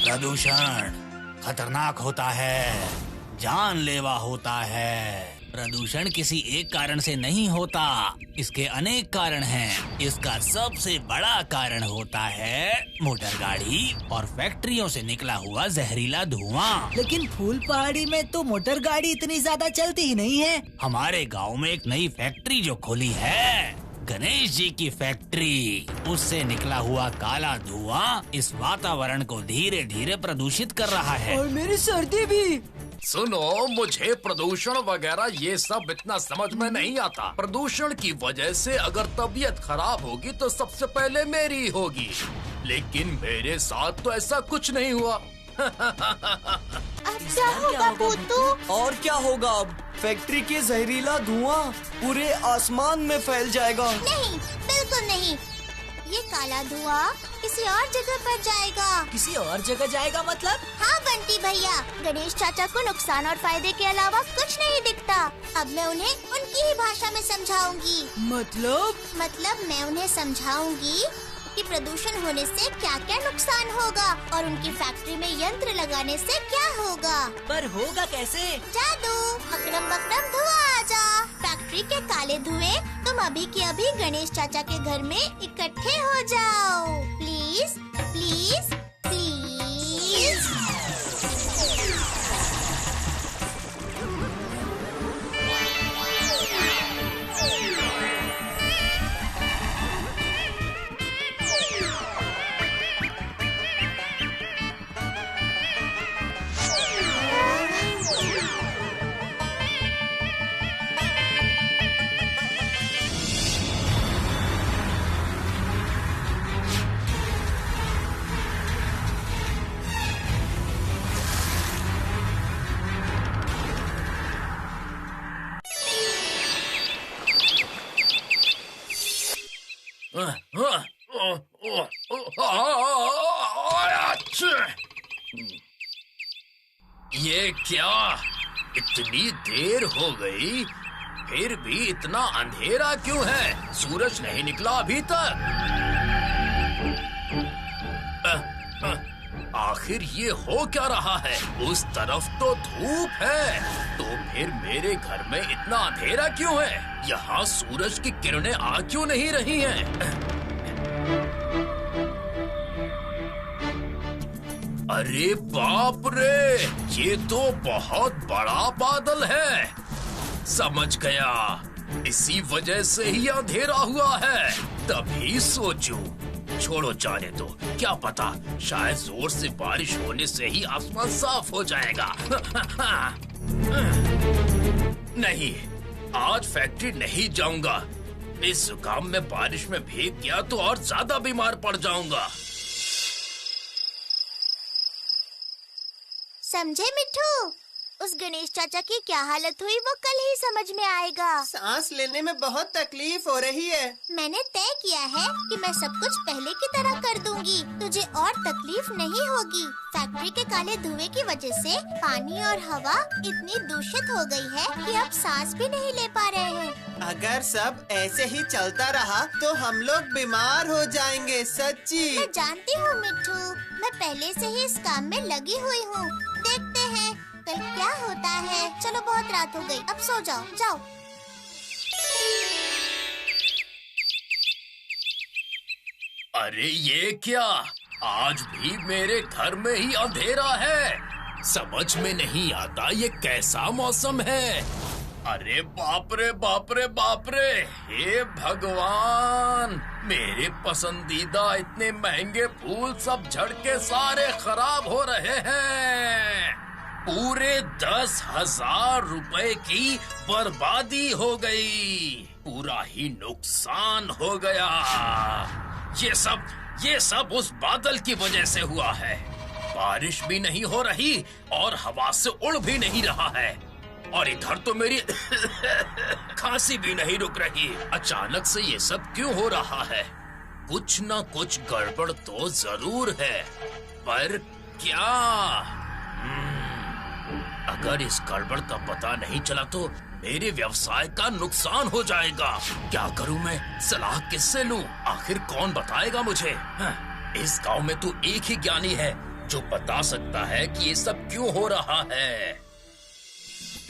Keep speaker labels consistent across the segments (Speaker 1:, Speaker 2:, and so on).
Speaker 1: प्रदूषण खतरनाक होता है, जानलेवा होता है। प्रदूषण किसी एक कारण से नहीं होता, इसके अनेक कारण हैं। इसका सबसे बड़ा कारण होता है मोटर गाड़ी और फैक्ट्रियों से निकला हुआ जहरीला धुआं।
Speaker 2: लेकिन फूल पहाड़ी में तो मोटर गाड़ी इतनी ज्यादा चलती ही नहीं है।
Speaker 1: हमारे गांव में एक नई फैक्ट्री जो खुली है, गणेश जी की फैक्ट्री, उससे निकला हुआ काला धुआं इस वातावरण को धीरे धीरे प्रदूषित कर रहा है।
Speaker 2: और मेरी सर्दी भी।
Speaker 3: सुनो, मुझे प्रदूषण वगैरह ये सब इतना समझ में नहीं आता। प्रदूषण की वजह से अगर तबीयत खराब होगी तो सबसे पहले मेरी होगी, लेकिन मेरे साथ तो ऐसा कुछ नहीं हुआ।
Speaker 4: अब क्या होगा भूतू?
Speaker 5: और क्या होगा अब? फैक्ट्री के जहरीला धुआं पूरे आसमान में फैल जाएगा।
Speaker 4: नहीं, बिल्कुल नहीं। ये काला धुआं किसी और जगह पर जाएगा।
Speaker 2: किसी और जगह जाएगा मतलब?
Speaker 4: हाँ बंटी भैया, गणेश चाचा को नुकसान और फायदे के अलावा कुछ नहीं दिखता। अब मैं उन्हें उनकी ही भाषा में समझाऊंगी। मतलब मैं उन्हें समझाऊंगी कि प्रदूषण होने से क्या क्या नुकसान होगा और उनकी फैक्ट्री में यंत्र लगाने से क्या होगा।
Speaker 2: पर होगा कैसे?
Speaker 4: जादू, अकड़म बकड़म धुआं आजा। फैक्ट्री के काले धुएं तुम अभी के अभी गणेश चाचा के घर में इकट्ठे हो जाओ। Please please please.
Speaker 3: ये क्या? इतनी देर हो गई, फिर भी इतना अंधेरा क्यों है? सूरज नहीं निकला अभी तक। आखिर ये हो क्या रहा है? उस तरफ तो धूप है, तो फिर मेरे घर में इतना अंधेरा क्यों है? यहाँ सूरज की किरणें आ क्यों नहीं रही हैं? अरे बाप रे, ये तो बहुत बड़ा बादल है। समझ गया, इसी वजह से ही अंधेरा हुआ है। तभी सोचूं, छोड़ो जाने दो, क्या पता शायद जोर से बारिश होने से ही आसमान साफ हो जाएगा। नहीं, आज फैक्ट्री नहीं जाऊंगा। इस जुकाम में बारिश में भीग गया तो और ज्यादा बीमार पड़ जाऊंगा।
Speaker 4: समझे मिट्ठू? उस गणेश चाचा की क्या हालत हुई वो कल ही समझ में आएगा।
Speaker 5: सांस लेने में बहुत तकलीफ हो रही है।
Speaker 4: मैंने तय किया है कि मैं सब कुछ पहले की तरह कर दूंगी, तुझे और तकलीफ नहीं होगी। फैक्ट्री के काले धुएं की वजह से पानी और हवा इतनी दूषित हो गई है कि अब सांस भी नहीं ले पा रहे हैं।
Speaker 5: अगर सब ऐसे ही चलता रहा तो हम लोग बीमार हो जाएंगे, सच्ची।
Speaker 4: मैं जानती हूँ मिट्ठू, मैं पहले से ही इस काम में लगी हुई हूँ। देखते हैं कल क्या होता है। चलो बहुत रात हो गई, अब सो जाओ, जाओ।
Speaker 3: अरे ये क्या? आज भी मेरे घर में ही अंधेरा है। समझ में नहीं आता ये कैसा मौसम है। अरे बाप रे बाप रे बाप रे, हे भगवान, मेरे पसंदीदा इतने महंगे फूल सब झड़ के सारे खराब हो रहे हैं। पूरे 10,000 रुपए की बर्बादी हो गई। पूरा ही नुकसान हो गया। ये सब उस बादल की वजह से हुआ है। बारिश भी नहीं हो रही और हवा से उड़ भी नहीं रहा है, और इधर तो मेरी खांसी भी नहीं रुक रही। अचानक से ये सब क्यों हो रहा है? कुछ न कुछ गड़बड़ तो जरूर है, पर क्या? अगर इस गड़बड़ का पता नहीं चला तो मेरे व्यवसाय का नुकसान हो जाएगा। क्या करूं मैं? सलाह किससे लूं? आखिर कौन बताएगा मुझे? इस गांव में तो एक ही ज्ञानी है, जो बता सकता है कि ये सब क्यों हो रहा है?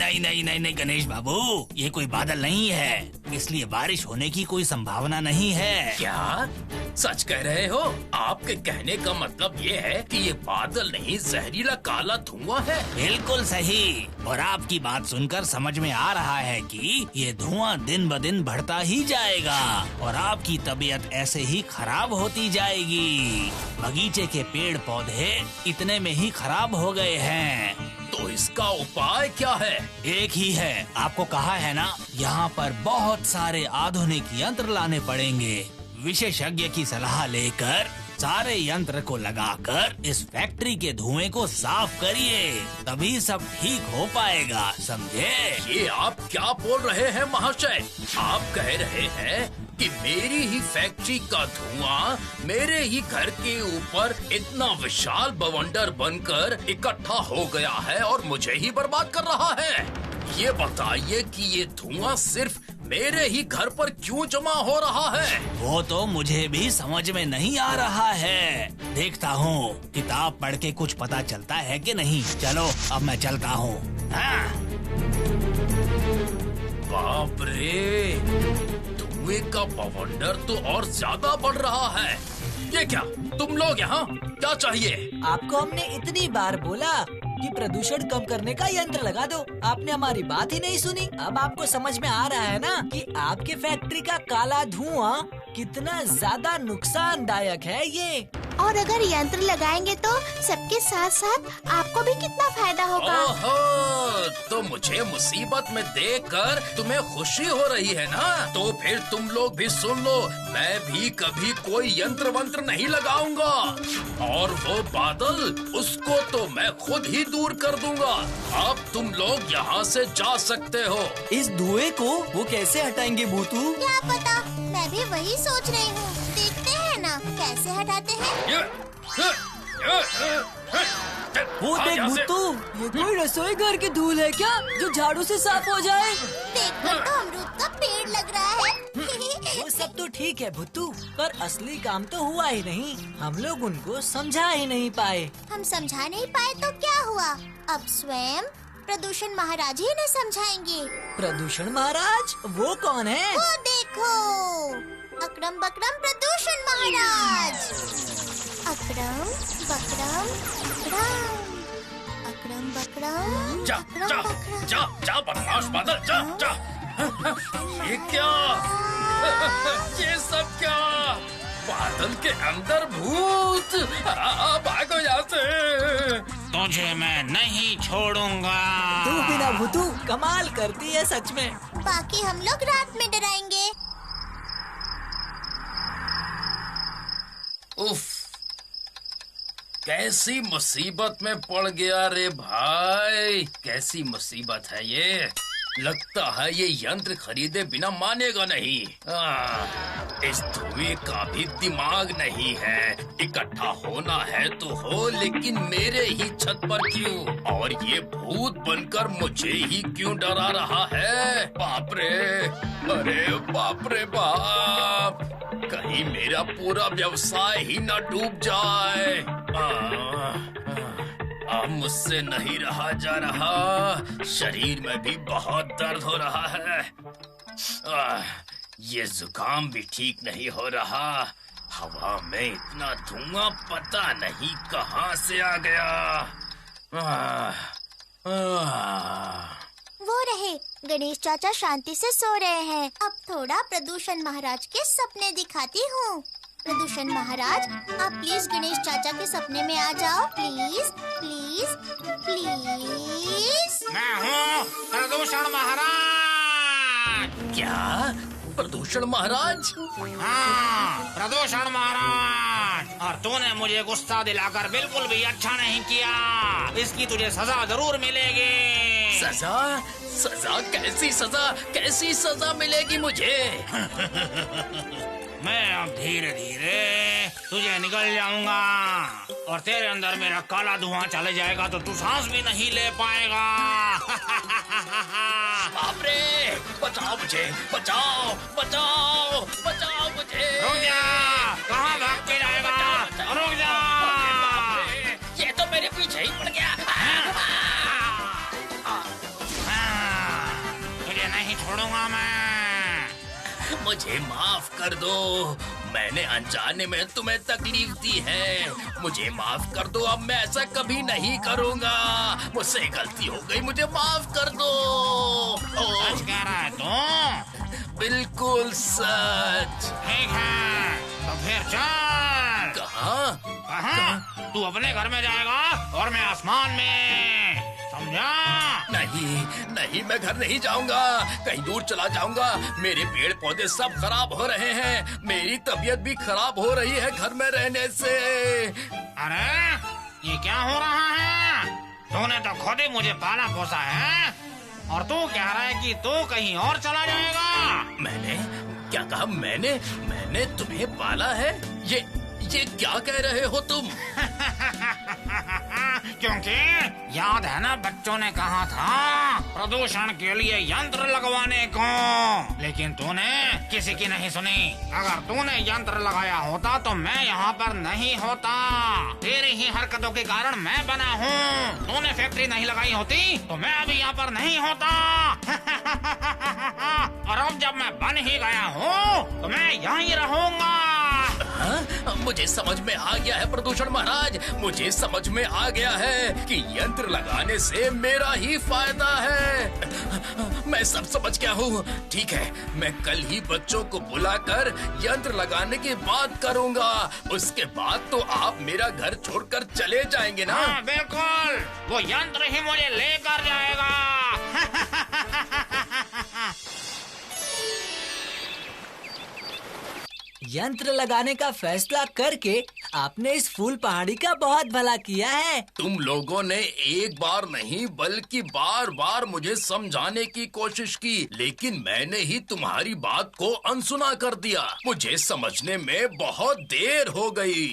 Speaker 1: नहीं नहीं नहीं नहीं गणेश बाबू, ये कोई बादल नहीं है, इसलिए बारिश होने की कोई संभावना नहीं है।
Speaker 3: क्या सच कह रहे हो? आपके कहने का मतलब ये है कि ये बादल नहीं, जहरीला काला धुआं है।
Speaker 1: बिल्कुल सही। और आपकी बात सुनकर समझ में आ रहा है कि ये धुआं दिन ब दिन बढ़ता ही जाएगा और आपकी तबीयत ऐसे ही खराब होती जाएगी। बगीचे के पेड़ पौधे इतने में ही खराब हो गए हैं।
Speaker 3: तो इसका उपाय क्या है?
Speaker 1: एक ही है, आपको कहा है ना, यहाँ पर बहुत सारे आधुनिक यंत्र लाने पड़ेंगे। विशेषज्ञ की सलाह लेकर सारे यंत्र को लगाकर इस फैक्ट्री के धुएं को साफ करिए, तभी सब ठीक हो पाएगा, समझे?
Speaker 3: ये आप क्या बोल रहे हैं महाशय? आप कह रहे हैं कि मेरी ही फैक्ट्री का धुआं मेरे ही घर के ऊपर इतना विशाल बवंडर बनकर इकट्ठा हो गया है और मुझे ही बर्बाद कर रहा है? ये बताइए कि ये धुआं सिर्फ मेरे ही घर पर क्यों जमा हो रहा है?
Speaker 1: वो तो मुझे भी समझ में नहीं आ रहा है। देखता हूँ किताब पढ़ के कुछ पता चलता है कि नहीं। चलो अब मैं चलता हूँ। हाँ।
Speaker 3: बाप रे, धुएं का बवंडर तो और ज्यादा बढ़ रहा है। ये क्या, तुम लोग यहाँ क्या चाहिए?
Speaker 2: आपको हमने इतनी बार बोला कि प्रदूषण कम करने का यंत्र लगा दो, आपने हमारी बात ही नहीं सुनी। अब आपको समझ में आ रहा है ना कि आपके फैक्ट्री का काला धुआं कितना ज्यादा नुकसानदायक है ये।
Speaker 4: और अगर यंत्र लगाएंगे तो सबके साथ साथ आपको भी कितना फायदा होगा।
Speaker 3: ओहो, तो मुझे मुसीबत में देखकर तुम्हें खुशी हो रही है ना? तो फिर तुम लोग भी सुन लो, मैं भी कभी कोई यंत्र वंत्र नहीं लगाऊंगा। और वो बादल, उसको तो मैं खुद ही दूर कर दूंगा। अब तुम लोग यहाँ से जा सकते हो।
Speaker 5: इस धुएं को वो कैसे हटाएंगे भूतू?
Speaker 4: क्या पता, मैं भी वही सोच रही हूँ। देखते हैं ना कैसे हटाते हैं।
Speaker 2: वो देख भूतू, ये कोई रसोई घर की धूल है क्या जो झाड़ू से साफ हो जाए?
Speaker 4: देखकर तो अमरूद का पेड़ लग रहा है।
Speaker 2: वो सब तो ठीक है भुत्तू, पर असली काम तो हुआ ही नहीं। हम लोग उनको समझा ही नहीं पाए।
Speaker 4: हम समझा नहीं पाए तो क्या हुआ? अब स्वयं प्रदूषण महाराज ही ने समझाएंगे।
Speaker 2: प्रदूषण महाराज? वो कौन है?
Speaker 4: वो देखो, अकरम बकरम प्रदूषण महाराज। अकरम बकरम अकरम, अकरम बकरम
Speaker 3: जा
Speaker 4: अकरम
Speaker 3: जा
Speaker 4: बकरम।
Speaker 3: जा जा बदमाश बादल, जा जा। ये क्या? ये सब क्या? बादल के अंदर भूत! भागो यहाँ से।
Speaker 1: तुझे मैं नहीं छोड़ूंगा।
Speaker 2: तू बिना भुतू कमाल करती है सच में।
Speaker 4: बाकी हम लोग रात में डराएंगे।
Speaker 3: उफ, कैसी मुसीबत में पड़ गया रे भाई। कैसी मुसीबत है ये। लगता है ये यंत्र खरीदे बिना मानेगा नहीं। इस धुएं का भी दिमाग नहीं है। इकट्ठा होना है तो हो, लेकिन मेरे ही छत पर क्यों? और ये भूत बनकर मुझे ही क्यों डरा रहा है? बाप रे, अरे बाप रे बाप, कहीं मेरा पूरा व्यवसाय ही न डूब जाए। अब मुझसे नहीं रहा जा रहा। शरीर में भी बहुत दर्द हो रहा है। ये जुकाम भी ठीक नहीं हो रहा। हवा में इतना धुआं पता नहीं कहाँ से आ गया।
Speaker 4: वो रहे, गणेश चाचा शांति से सो रहे हैं। अब थोड़ा प्रदूषण महाराज के सपने दिखाती हूँ। प्रदूषण महाराज, आप प्लीज गणेश चाचा के सपने में आ जाओ। Please please please.
Speaker 1: मैं हूँ प्रदूषण महाराज।
Speaker 3: क्या? प्रदूषण महाराज?
Speaker 1: हाँ, प्रदूषण महाराज। और तूने मुझे गुस्सा दिलाकर बिल्कुल भी अच्छा नहीं किया। इसकी तुझे सजा जरूर मिलेगी।
Speaker 3: सजा? सजा? कैसी सजा? कैसी सजा मिलेगी मुझे?
Speaker 1: मैं अब धीरे धीरे तुझे निकल जाऊंगा और तेरे अंदर मेरा काला धुआं चले जाएगा तो तू सांस भी नहीं ले पाएगा।
Speaker 3: बाप रे, बचाओ मुझे, बचाओ बचाओ बचाओ मुझे।
Speaker 1: रुक जा, कहाँ भाग के जाएगा? रुक जा।
Speaker 3: ये मुझे माफ कर दो। मैंने अनजाने में तुम्हें तकलीफ दी है। मुझे माफ कर दो। अब मैं ऐसा कभी नहीं करूँगा। मुझसे गलती हो गई, मुझे माफ कर दो।
Speaker 1: सच कह रहा है तू?
Speaker 3: बिल्कुल सच।
Speaker 1: ठीक है, तो फिर चल।
Speaker 3: कहाँ?
Speaker 1: कहाँ? तू अपने घर में जाएगा और मैं आसमान में, समझा?
Speaker 3: नहीं नहीं, मैं घर नहीं जाऊंगा। कहीं दूर चला जाऊंगा। मेरे पेड़ पौधे सब खराब हो रहे हैं। मेरी तबीयत भी खराब हो रही है घर में रहने से।
Speaker 1: अरे ये क्या हो रहा है? तूने तो खुद ही मुझे पाला पोसा है और तू कह रहा है कि तू कहीं और चला जाएगा।
Speaker 3: मैंने क्या कहा? मैंने तुम्हें पाला है? ये क्या कह रहे हो तुम?
Speaker 1: क्योंकि याद है ना, बच्चों ने कहा था प्रदूषण के लिए यंत्र लगवाने को, लेकिन तूने किसी की नहीं सुनी। अगर तूने यंत्र लगाया होता तो मैं यहाँ पर नहीं होता। तेरी ही हरकतों के कारण मैं बना हूँ। तूने फैक्ट्री नहीं लगाई होती तो मैं अभी यहाँ पर नहीं होता। और अब जब मैं बन ही गया हूँ तो मैं यहीं रहूँगा।
Speaker 3: हाँ? मुझे समझ में आ गया है प्रदूषण महाराज। मुझे समझ में आ गया है कि यंत्र लगाने से मेरा ही फायदा है। मैं सब समझ गया हूँ। ठीक है, मैं कल ही बच्चों को बुलाकर यंत्र लगाने की बात करूँगा। उसके बाद तो आप मेरा घर छोड़कर चले जाएंगे ना?
Speaker 1: हाँ बिल्कुल, वो यंत्र ही मुझे लेकर जाएगा।
Speaker 2: यंत्र लगाने का फैसला करके आपने इस फूल पहाड़ी का बहुत भला किया है।
Speaker 3: तुम लोगों ने एक बार नहीं बल्कि बार बार मुझे समझाने की कोशिश की, लेकिन मैंने ही तुम्हारी बात को अनसुना कर दिया। मुझे समझने में बहुत देर हो गई।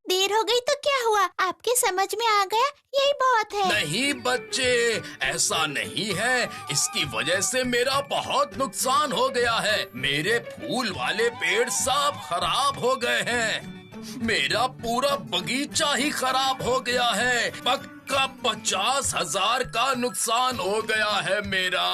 Speaker 4: देर हो गई तो क्या हुआ? आपके समझ में आ गया, यही बहुत है।
Speaker 3: नहीं बच्चे, ऐसा नहीं है। इसकी वजह से मेरा बहुत नुकसान हो गया है। मेरे फूल वाले पेड़ सब खराब हो गए हैं। मेरा पूरा बगीचा ही खराब हो गया है। पक्का 50,000 का नुकसान हो गया है मेरा।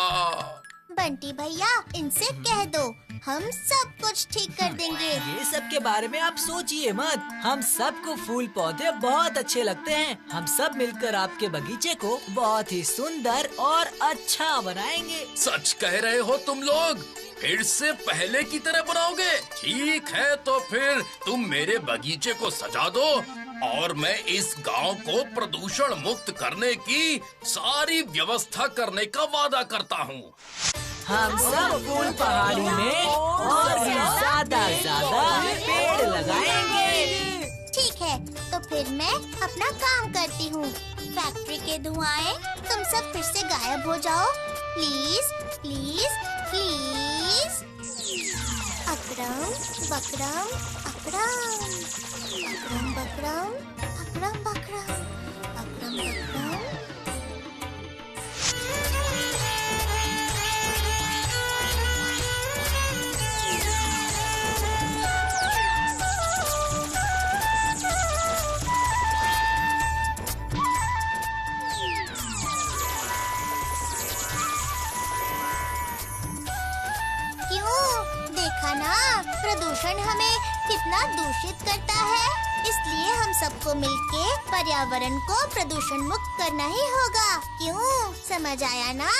Speaker 4: बंटी भैया, इनसे कह दो, हम सब कुछ ठीक कर देंगे।
Speaker 2: ये सब के बारे में आप सोचिए मत। हम सबको फूल पौधे बहुत अच्छे लगते हैं। हम सब मिलकर आपके बगीचे को बहुत ही सुंदर और अच्छा बनाएंगे।
Speaker 3: सच कह रहे हो तुम लोग? फिर से पहले की तरह बनाओगे? ठीक है, तो फिर तुम मेरे बगीचे को सजा दो और मैं इस गांव को प्रदूषण मुक्त करने की सारी व्यवस्था करने का वादा करता हूँ।
Speaker 2: हम सब फूल पहाड़ी में और भी ज्यादा पेड़ लगाएंगे।
Speaker 4: ठीक है, तो फिर मैं अपना काम करती हूँ। फैक्ट्री के धुआं तुम सब फिर से गायब हो जाओ, please please please. Akram buckram Akram, Akram buckram Akram buckram, Akram buckram. प्रदूषण हमें कितना दूषित करता है, इसलिए हम सबको मिलके पर्यावरण को प्रदूषण मुक्त करना ही होगा। क्यों? समझ आया ना?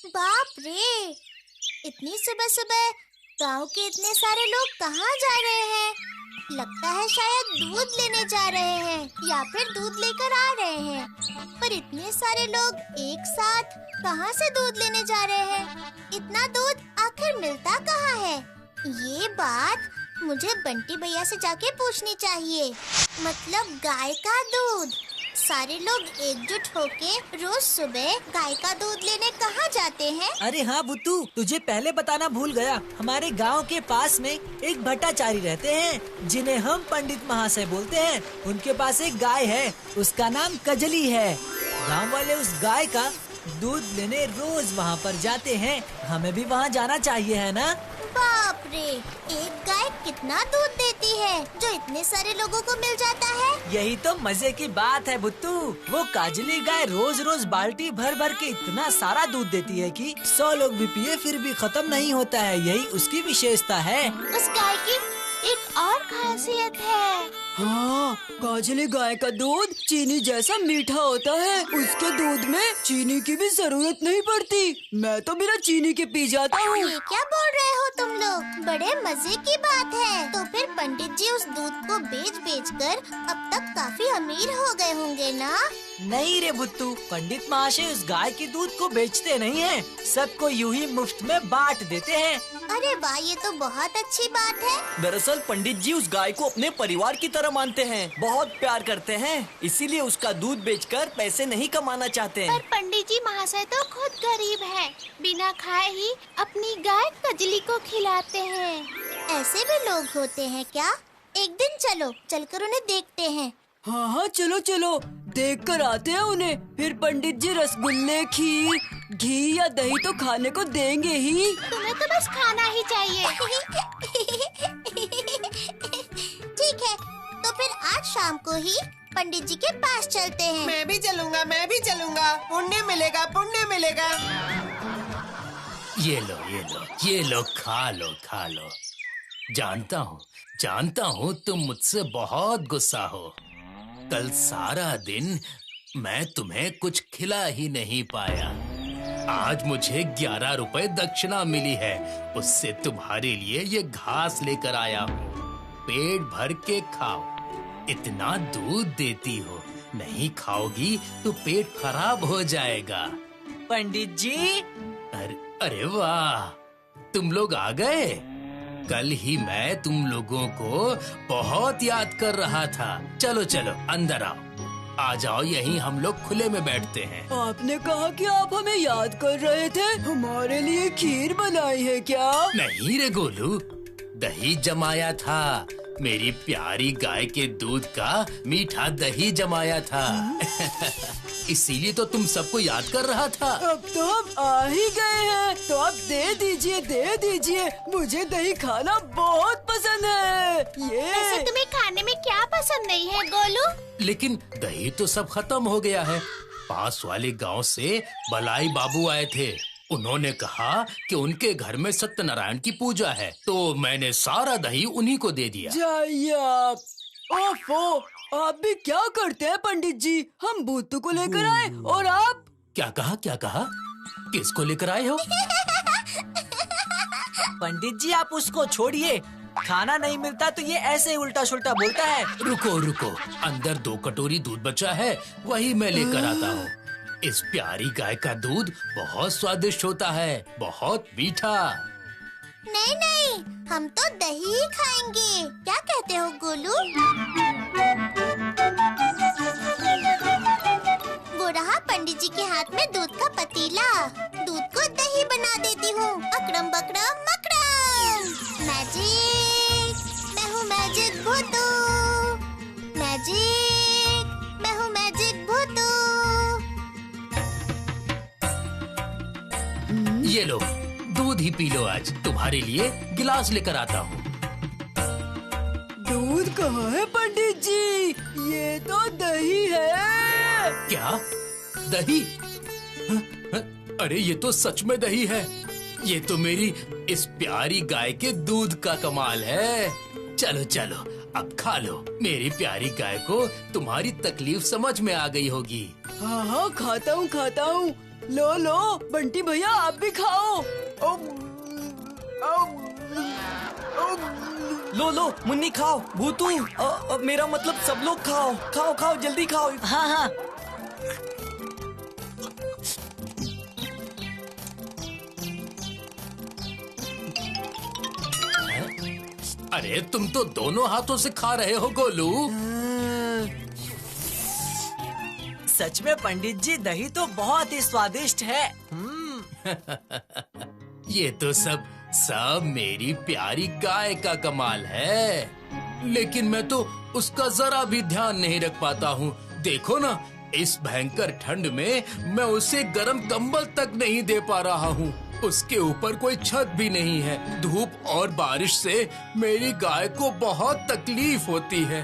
Speaker 4: बाप रे, इतनी सुबह सुबह गांव के इतने सारे लोग कहाँ जा रहे हैं? लगता है शायद दूध लेने जा रहे हैं या फिर दूध लेकर आ रहे हैं। पर इतने सारे लोग एक साथ कहाँ से दूध लेने जा रहे हैं? इतना दूध आखिर मिलता कहाँ है? ये बात मुझे बंटी भैया से जाके पूछनी चाहिए। मतलब गाय का दूध। सारे लोग एकजुट होके रोज सुबह गाय का दूध लेने कहाँ जाते हैं?
Speaker 2: अरे हाँ बुत्तू, तुझे पहले बताना भूल गया। हमारे गांव के पास में एक भट्टाचारी रहते हैं जिन्हें हम पंडित महाशय बोलते हैं। उनके पास एक गाय है, उसका नाम कजली है। गांव वाले उस गाय का दूध लेने रोज वहाँ पर जाते हैं। हमें भी वहाँ जाना चाहिए, है ना?
Speaker 4: बाप रे, एक गाय कितना दूध देती है जो इतने सारे लोगों को मिल जाता है।
Speaker 2: यही तो मजे की बात है बुत्तू। वो काजली गाय रोज रोज बाल्टी भर भर के इतना सारा दूध देती है कि 100 लोग भी पिए फिर भी खत्म नहीं होता है। यही उसकी विशेषता है।
Speaker 4: उस गाय की एक और खासियत है।
Speaker 6: हाँ, काजली गाय का दूध चीनी जैसा मीठा होता है। उसके दूध में चीनी की भी जरूरत नहीं पड़ती। मैं तो बिना चीनी के पी जाता हूँ।
Speaker 4: ये क्या बोल रहे हो तुम लोग? बड़े मजे की बात है। तो फिर पंडित जी उस दूध को बेच कर अब तक काफी अमीर हो गए होंगे ना?
Speaker 2: नहीं रे बुत्तू, पंडित महाशय उस गाय के दूध को बेचते नहीं हैं। सबको यूं ही मुफ्त में बांट देते हैं।
Speaker 4: अरे वाह, ये तो बहुत अच्छी बात है।
Speaker 5: दरअसल पंडित जी उस गाय को अपने परिवार की तरह मानते हैं, बहुत प्यार करते हैं, इसीलिए उसका दूध बेचकर पैसे नहीं कमाना चाहते हैं।
Speaker 4: पर पंडित जी महाशय तो खुद गरीब हैं, बिना खाए ही अपनी गाय कजली को खिलाते हैं। ऐसे भी लोग होते हैं क्या? एक दिन चलो, चलकर उन्हें देखते हैं।
Speaker 6: हाँ हाँ, चलो चलो, देख कर आते हैं उन्हें। फिर पंडित जी रसगुल्ले, खीर, घी या दही तो खाने को देंगे ही।
Speaker 4: तुम्हें तो बस खाना ही चाहिए। ठीक है, तो फिर आज शाम को ही पंडित जी के पास चलते हैं।
Speaker 7: मैं भी चलूंगा, मैं भी चलूंगा। पुण्य मिलेगा, पुण्य मिलेगा।
Speaker 3: ये लो, ये लो, ये लो, खा लो, खा लो। जानता हूँ तुम मुझसे बहुत गुस्सा हो। कल सारा दिन मैं तुम्हें कुछ खिला ही नहीं पाया। आज मुझे 11 रुपए दक्षिणा मिली है, उससे तुम्हारे लिए ये घास लेकर आया हूँ। पेट भर के खाओ, इतना दूध देती हो, नहीं खाओगी तो पेट खराब हो जाएगा।
Speaker 2: पंडित जी,
Speaker 3: अरे वाह, तुम लोग आ गए। कल ही मैं तुम लोगों को बहुत याद कर रहा था। चलो चलो अंदर आओ, आ जाओ, यहीं हम लोग खुले में बैठते हैं।
Speaker 6: आपने कहा कि आप हमें याद कर रहे थे। हमारे लिए खीर बनाई है क्या?
Speaker 3: नहीं रे गोलू, दही जमाया था। मेरी प्यारी गाय के दूध का मीठा दही जमाया था। इसीलिए तो तुम सबको याद कर रहा था।
Speaker 6: अब तो हम आ ही गए हैं, तो अब दे दीजिए, दे दीजिए। मुझे दही खाना बहुत पसंद है।
Speaker 4: ऐसे तुम्हें खाने में क्या पसंद नहीं है गोलू?
Speaker 3: लेकिन दही तो सब खत्म हो गया है। पास वाले गांव से बलाई बाबू आए थे। उन्होंने कहा कि उनके घर में सत्यनारायण की पूजा है, तो मैंने सारा दही उन्हीं को दे दिया।
Speaker 6: जाइए आप। ओफो, आप भी क्या करते हैं पंडित जी? हम भूतू को लेकर आए और आप?
Speaker 3: क्या कहा, क्या कहा? किसको लेकर आए हो?
Speaker 2: पंडित जी आप उसको छोड़िए। खाना नहीं मिलता तो ये ऐसे ही उल्टा सुल्टा बोलता है।
Speaker 3: रुको रुको, अंदर 2 कटोरी दूध बचा है, वही मैं लेकर आता हूँ। इस प्यारी गाय का दूध बहुत स्वादिष्ट होता है, बहुत मीठा।
Speaker 4: नहीं नहीं, हम तो दही ही खाएंगे। क्या कहते हो गोलू? वो रहा पंडित जी के हाथ में दूध का पतीला। दूध को दही बना देती हूँ। अकड़म बकड़म मकड़म। मैजिक, मैं हूँ मैजिक भूतू। मैजिक, मैं हूँ मैजिक भूतू।
Speaker 3: ये लो, दूध ही पी लो। आज तुम्हारे लिए गिलास लेकर आता हूँ।
Speaker 6: दूध कहाँ है पंडित जी? ये तो दही है।
Speaker 3: क्या? दही? अरे ये तो सच में दही है। ये तो मेरी इस प्यारी गाय के दूध का कमाल है। चलो चलो, अब खा लो। मेरी प्यारी गाय को तुम्हारी तकलीफ समझ में आ गई होगी।
Speaker 6: हाँ हाँ, खाता हूँ खाता हूँ। लो लो बंटी भैया, आप भी खाओ।
Speaker 5: लो लो मुन्नी खाओ, भूतू मेरा मतलब सब लोग खाओ, खाओ खाओ, जल्दी खाओ।
Speaker 2: हाँ हाँ,
Speaker 3: अरे तुम तो दोनों हाथों से खा रहे हो गोलू।
Speaker 2: सच में पंडित जी दही तो बहुत ही स्वादिष्ट है।
Speaker 3: ये तो सब मेरी प्यारी गाय का कमाल है। लेकिन मैं तो उसका जरा भी ध्यान नहीं रख पाता हूँ। देखो ना, इस भयंकर ठंड में मैं उसे गर्म कंबल तक नहीं दे पा रहा हूँ। उसके ऊपर कोई छत भी नहीं है। धूप और बारिश से मेरी गाय को बहुत तकलीफ होती है।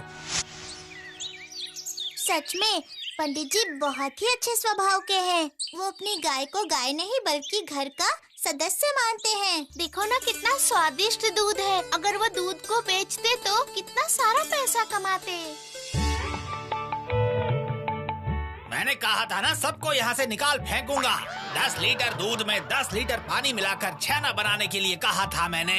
Speaker 4: सच में पंडित जी बहुत ही अच्छे स्वभाव के हैं। वो अपनी गाय को गाय नहीं बल्कि घर का सदस्य मानते हैं। देखो ना कितना स्वादिष्ट दूध है। अगर वो दूध को बेचते तो कितना सारा पैसा कमाते।
Speaker 1: मैंने कहा था ना सबको यहाँ से निकाल फेंकूंगा। 10 लीटर दूध में 10 लीटर पानी मिलाकर छेना बनाने के लिए कहा था मैंने।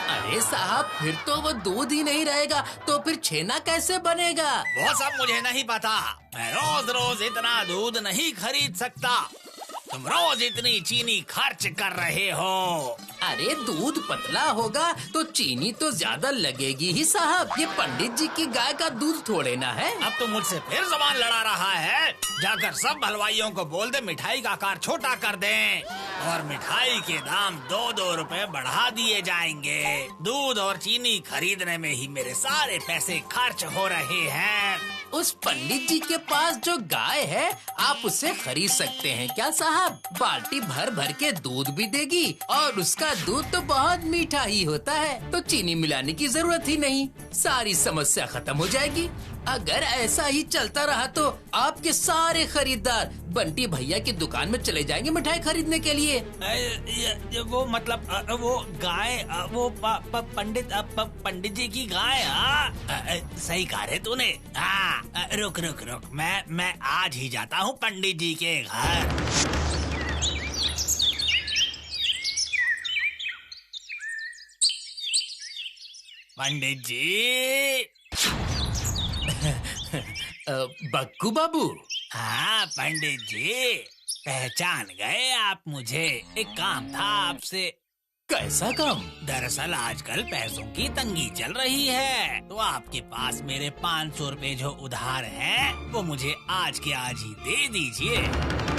Speaker 3: अरे साहब, फिर तो वो दूध ही नहीं रहेगा, तो फिर छेना कैसे बनेगा?
Speaker 1: वो सब मुझे नहीं पता। मैं रोज रोज इतना दूध नहीं खरीद सकता। तुम रोज इतनी चीनी खर्च कर रहे हो।
Speaker 3: अरे दूध पतला होगा तो चीनी तो ज्यादा लगेगी ही साहब। ये पंडित जी की गाय का दूध थोड़े ना है।
Speaker 1: अब तो मुझसे फिर जबान लड़ा रहा है। जाकर सब हलवाइयों को बोल दे मिठाई का आकार छोटा कर दें और मिठाई के दाम 2-2 रुपए बढ़ा दिए जाएंगे। दूध और चीनी खरीदने में ही मेरे सारे पैसे खर्च हो रहे हैं।
Speaker 3: उस पंडित जी के पास जो गाय है आप उसे खरीद सकते हैं क्या साहब? बाल्टी भर भर के दूध भी देगी और उसका दूध तो बहुत मीठा ही होता है, तो चीनी मिलाने की जरूरत ही नहीं। सारी समस्या खत्म हो जाएगी। अगर ऐसा ही चलता रहा तो आपके सारे खरीदार बंटी भैया की दुकान में चले जाएंगे मिठाई खरीदने के लिए।
Speaker 1: वो मतलब वो गाय वो पंडित जी की गाय। सही कहा रे तूने। रुक रुक रुक, मैं आज ही जाता हूँ पंडित जी के घर। पंडित जी।
Speaker 3: बक्कू बाबू।
Speaker 1: हाँ पंडित जी, पहचान गए आप मुझे। एक काम था आपसे।
Speaker 3: कैसा काम?
Speaker 1: दरअसल आजकल पैसों की तंगी चल रही है, तो आपके पास मेरे 500 रुपए जो उधार हैं, वो मुझे आज के आज ही दे दीजिए।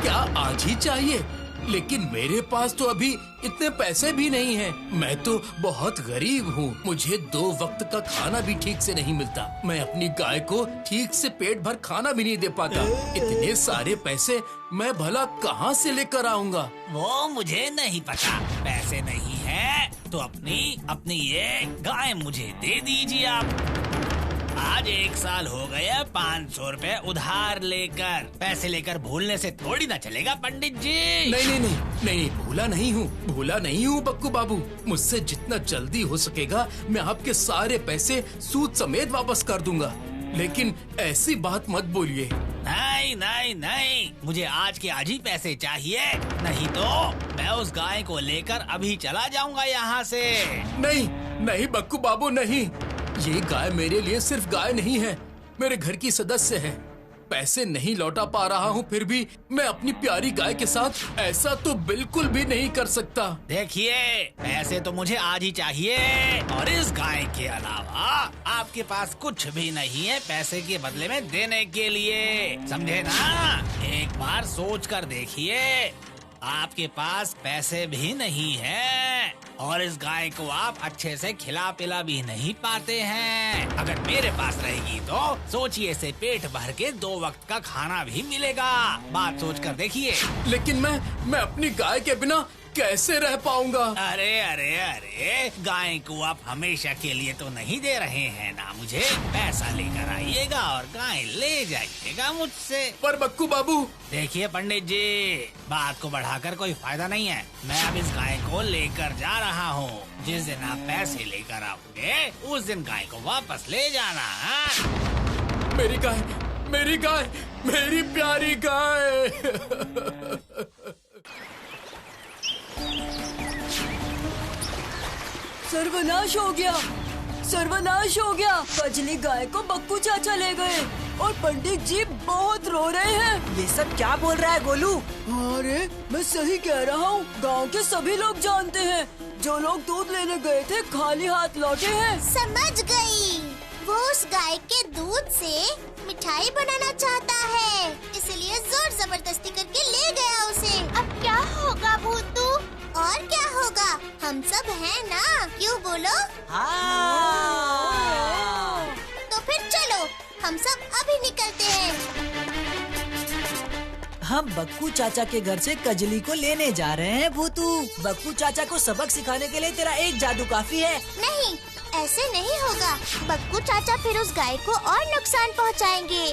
Speaker 3: क्या आज ही चाहिए? लेकिन मेरे पास तो अभी इतने पैसे भी नहीं हैं। मैं तो बहुत गरीब हूँ। मुझे 2 वक्त का खाना भी ठीक से नहीं मिलता। मैं अपनी गाय को ठीक से पेट भर खाना भी नहीं दे पाता। इतने सारे पैसे मैं भला कहाँ से लेकर आऊँगा?
Speaker 1: वो मुझे नहीं पता। पैसे नहीं है तो अपनी ये गाय मुझे दे दीजिए आप। आज 1 साल हो गया 500 रुपए उधार लेकर। पैसे लेकर भूलने से थोड़ी ना चलेगा पंडित जी।
Speaker 3: नहीं, भूला नहीं हूँ बक्कू बाबू। मुझसे जितना जल्दी हो सकेगा मैं आपके सारे पैसे सूद समेत वापस कर दूंगा। लेकिन ऐसी बात मत बोलिए।
Speaker 1: नहीं, मुझे आज के आज ही पैसे चाहिए, नहीं तो मैं उस गाय को लेकर अभी चला जाऊंगा यहाँ से।
Speaker 3: नहीं बक्कू बाबू, नहीं। ये गाय मेरे लिए सिर्फ गाय नहीं है, मेरे घर की सदस्य है। पैसे नहीं लौटा पा रहा हूँ, फिर भी मैं अपनी प्यारी गाय के साथ ऐसा तो बिल्कुल भी नहीं कर सकता।
Speaker 1: देखिए, पैसे तो मुझे आज ही चाहिए और इस गाय के अलावा आपके पास कुछ भी नहीं है पैसे के बदले में देने के लिए, समझे ना? एक बार सोच कर देखिए, आपके पास पैसे भी नहीं है और इस गाय को आप अच्छे से खिला पिला भी नहीं पाते हैं। अगर मेरे पास रहेगी तो सोचिए से पेट भर के 2 वक्त का खाना भी मिलेगा। बात सोच कर देखिए।
Speaker 3: लेकिन मैं अपनी गाय के बिना कैसे रह पाऊंगा?
Speaker 1: अरे गाय को आप हमेशा के लिए तो नहीं दे रहे हैं ना मुझे। पैसा लेकर आइएगा और गाय ले जाइएगा मुझसे।
Speaker 3: पर बक्कू बाबू।
Speaker 1: देखिए पंडित जी, बात को बढ़ाकर कोई फायदा नहीं है। मैं अब इस गाय को लेकर जा रहा हूँ। जिस दिन आप पैसे लेकर आओगे उस दिन गाय को वापस ले जाना।
Speaker 3: मेरी गाय, मेरी प्यारी गाय।
Speaker 6: सर्वनाश हो गया। कजली गाय को बक्कू चाचा ले गए और पंडित जी बहुत रो रहे हैं।
Speaker 2: ये सब क्या बोल रहा है गोलू?
Speaker 6: अरे मैं सही कह रहा हूँ। गांव के सभी लोग जानते हैं, जो लोग दूध लेने गए थे खाली हाथ लौटे हैं।
Speaker 4: समझ गई, वो उस गाय के दूध से मिठाई बनाना चाहता है, इसलिए जोर जबरदस्ती करके ले गया उसे। अब क्या होगा भूतू? और क्या होगा, हम सब हैं ना, क्यों बोलो?
Speaker 2: हाँ।
Speaker 4: तो फिर चलो हम सब अभी निकलते हैं।
Speaker 2: हम बक्कू चाचा के घर से कजली को लेने जा रहे हैं भूतू। बक्कू चाचा को सबक सिखाने के लिए तेरा एक जादू काफी है।
Speaker 4: नहीं, ऐसे नहीं होगा। बक्कू चाचा फिर उस गाय को और नुकसान पहुंचाएंगे।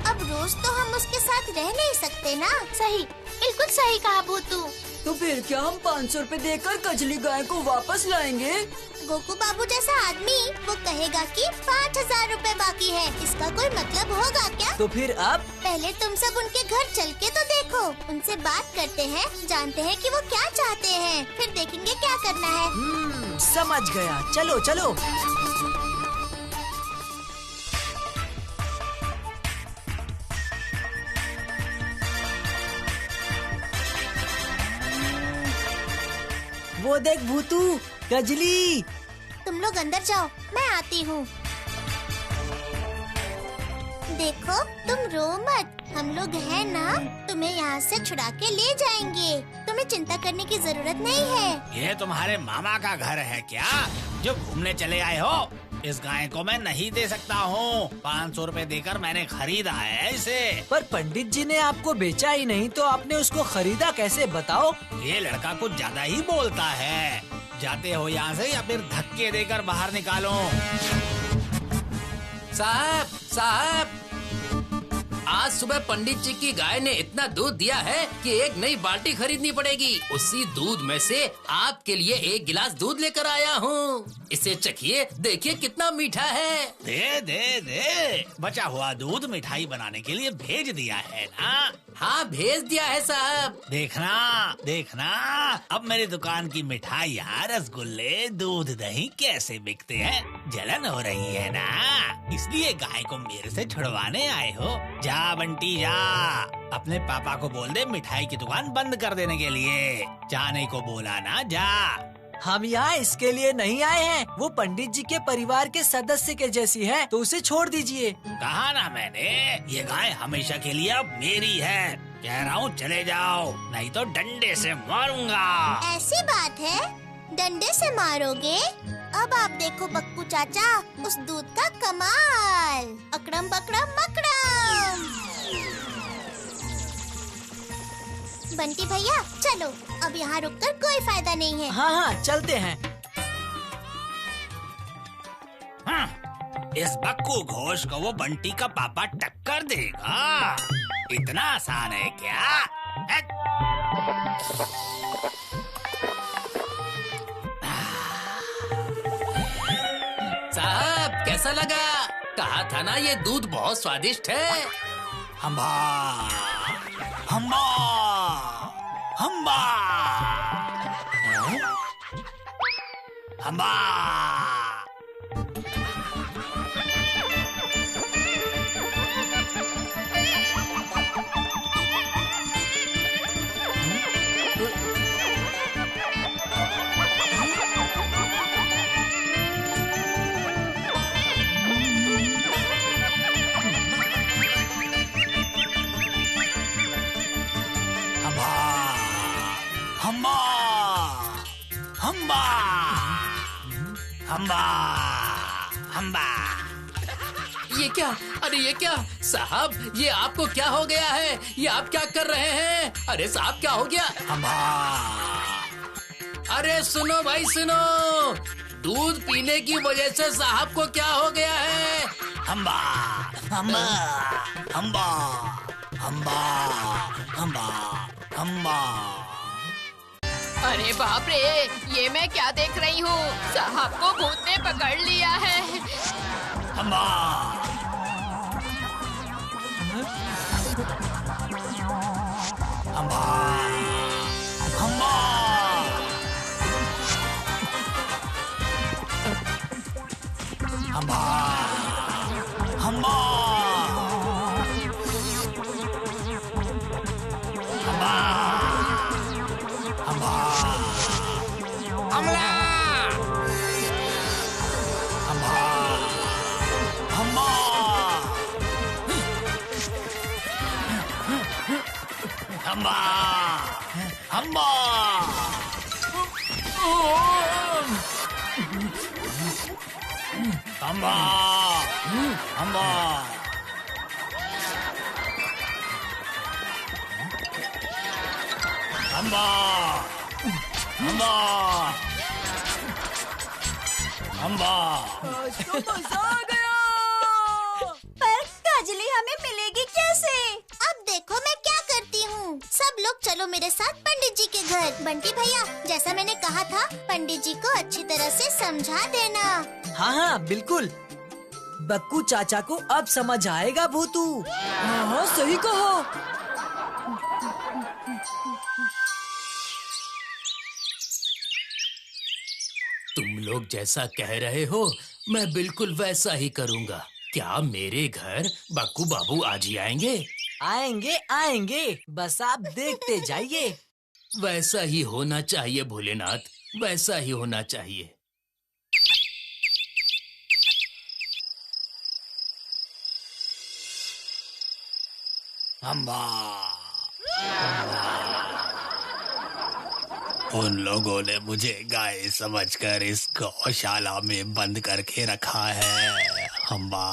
Speaker 4: अब रोज तो हम उसके साथ रह नहीं सकते ना। सही, बिल्कुल सही कहा भूतू।
Speaker 6: तो फिर क्या हम 500 रुपए देकर कजली गाय को वापस लाएंगे?
Speaker 4: गोकू बाबू जैसा आदमी वो कहेगा कि 5000 रुपए बाकी है। इसका कोई मतलब होगा क्या?
Speaker 2: तो फिर अब
Speaker 4: पहले तुम सब उनके घर चल के तो देखो। उनसे बात करते हैं, जानते हैं कि वो क्या चाहते हैं, फिर देखेंगे क्या करना है।
Speaker 2: समझ गया। चलो चलो। वो देख भूतू, कजली।
Speaker 4: तुम लोग अंदर जाओ, मैं आती हूँ। देखो, तुम रो मत, हम लोग हैं ना। तुम्हें यहाँ से छुड़ा के ले जाएंगे। तुम्हें चिंता करने की जरूरत नहीं है।
Speaker 1: ये तुम्हारे मामा का घर है क्या, जो घूमने चले आए हो? इस गाय को मैं नहीं दे सकता हूँ। 500 रुपए देकर मैंने खरीदा है इसे।
Speaker 2: पर पंडित जी ने आपको बेचा ही नहीं, तो आपने उसको खरीदा कैसे, बताओ?
Speaker 1: ये लड़का कुछ ज्यादा ही बोलता है। जाते हो यहाँ से या फिर धक्के देकर बाहर निकालो।
Speaker 3: साहब साहब, आज सुबह पंडित जी की गाय ने इतना दूध दिया है कि एक नई बाल्टी खरीदनी पड़ेगी। उसी दूध में से आपके लिए एक गिलास दूध लेकर आया हूँ। इसे चखिए, देखिए कितना मीठा है।
Speaker 1: दे दे दे, बचा हुआ दूध मिठाई बनाने के लिए भेज दिया है ना?
Speaker 3: हाँ, भेज दिया है साहब।
Speaker 1: देखना देखना, अब मेरी दुकान की मिठाइयाँ, रसगुल्ले, दूध, दही कैसे बिकते हैं। जलन हो रही है ना, इसलिए गाय को मेरे से छुड़वाने आए हो। जा बंटी जा, अपने पापा को बोल दे मिठाई की दुकान बंद कर देने के लिए। जाने को बोला ना, जा।
Speaker 2: हम यहाँ इसके लिए नहीं आए हैं। वो पंडित जी के परिवार के सदस्य के जैसी है, तो उसे छोड़ दीजिए।
Speaker 1: कहा ना मैंने, ये गाय हमेशा के लिए अब मेरी है। कह रहा हूँ चले जाओ, नहीं तो डंडे से मारूंगा।
Speaker 4: ऐसी बात है, डंडे से मारोगे? अब आप देखो बक्कू चाचा, उस दूध का कमाल। अकड़म बकड़म मकड़म। बंटी भैया चलो, अब यहाँ रुककर कोई फायदा नहीं है।
Speaker 2: हाँ हाँ, चलते हैं।
Speaker 1: इस बक्कू घोष को वो बंटी का पापा टक्कर देगा। इतना आसान है क्या?
Speaker 3: साहब कैसा लगा? कहा था ना ये दूध बहुत स्वादिष्ट है।
Speaker 1: हम्बा हम्बा हम्बा हम्बा। हम्बा हम्बा हम्बा हम्बा।
Speaker 3: ये क्या? अरे ये क्या साहब, ये आपको क्या हो गया है? ये आप क्या कर रहे हैं? अरे साहब क्या हो गया?
Speaker 1: हम्बा।
Speaker 3: अरे सुनो भाई सुनो, दूध पीने की वजह से साहब को क्या हो गया है?
Speaker 1: हम्बा हम्बा हम्बा हम्बा हम्बा हम्बा।
Speaker 8: अरे बाप रे, ये मैं क्या देख रही हूँ? साहब को भूत ने पकड़ लिया है।
Speaker 1: हम्बा हम्बा हम्बा हम्बा हम्बा हम्बा हम्बा। हमला! हम्बा हम्बा हम्बा हम्बा। हम्बा हम्बा अम्बा, अम्बा, अम्बा।
Speaker 6: आज तो मजा आ गया।
Speaker 4: पर काजली हमें मिलेगी कैसे? अब देखो मैं क्या करती हूँ। सब लोग चलो मेरे साथ पंडित जी के घर। बंटी भैया, जैसा मैंने कहा था, पंडित जी को अच्छी तरह से समझा देना।
Speaker 2: हाँ हाँ बिल्कुल। बक्कू चाचा को अब समझ आएगा भूतू।
Speaker 6: हाँ हाँ सही कहा।
Speaker 3: तुम लोग जैसा कह रहे हो मैं बिल्कुल वैसा ही करूँगा। क्या मेरे घर बक्कू बाबू आज ही आएंगे?
Speaker 2: आएंगे आएंगे, बस आप देखते जाइए।
Speaker 3: वैसा ही होना चाहिए भोलेनाथ, वैसा ही होना चाहिए।
Speaker 1: अम्बा, उन लोगों ने मुझे गाय समझकर इस गौशाला में बंद करके रखा है। अम्बा,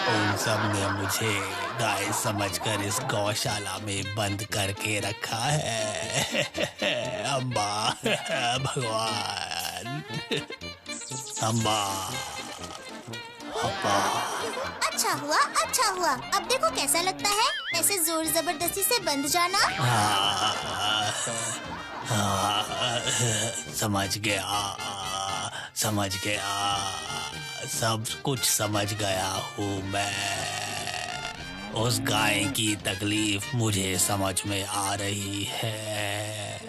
Speaker 1: उन सब ने मुझे गाय समझकर इस गौशाला में बंद करके रखा है। अम्बा, भगवान, अम्बा, अम्बा।
Speaker 4: अच्छा हुआ, अच्छा हुआ। अब देखो कैसा लगता है ऐसे जोर जबरदस्ती से बंद जाना।
Speaker 1: समझ गया, समझ गया, सब कुछ समझ गया हूँ मैं। उस गाय की तकलीफ मुझे समझ में आ रही है।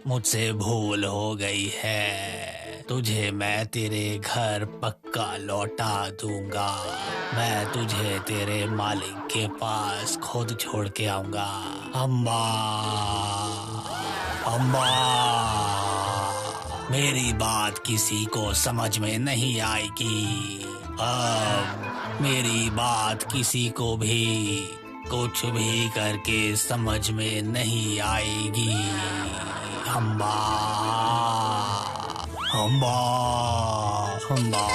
Speaker 1: मुझसे भूल हो गई है। तुझे मैं तेरे घर पक्का लौटा दूंगा। मैं तुझे तेरे मालिक के पास खुद छोड़ के आऊंगा। अम्बा, अम्बा, मेरी बात किसी को समझ में नहीं आएगी। अब मेरी बात किसी को भी कुछ भी करके समझ में नहीं आएगी। अम्बा, अम्बा, अम्बा।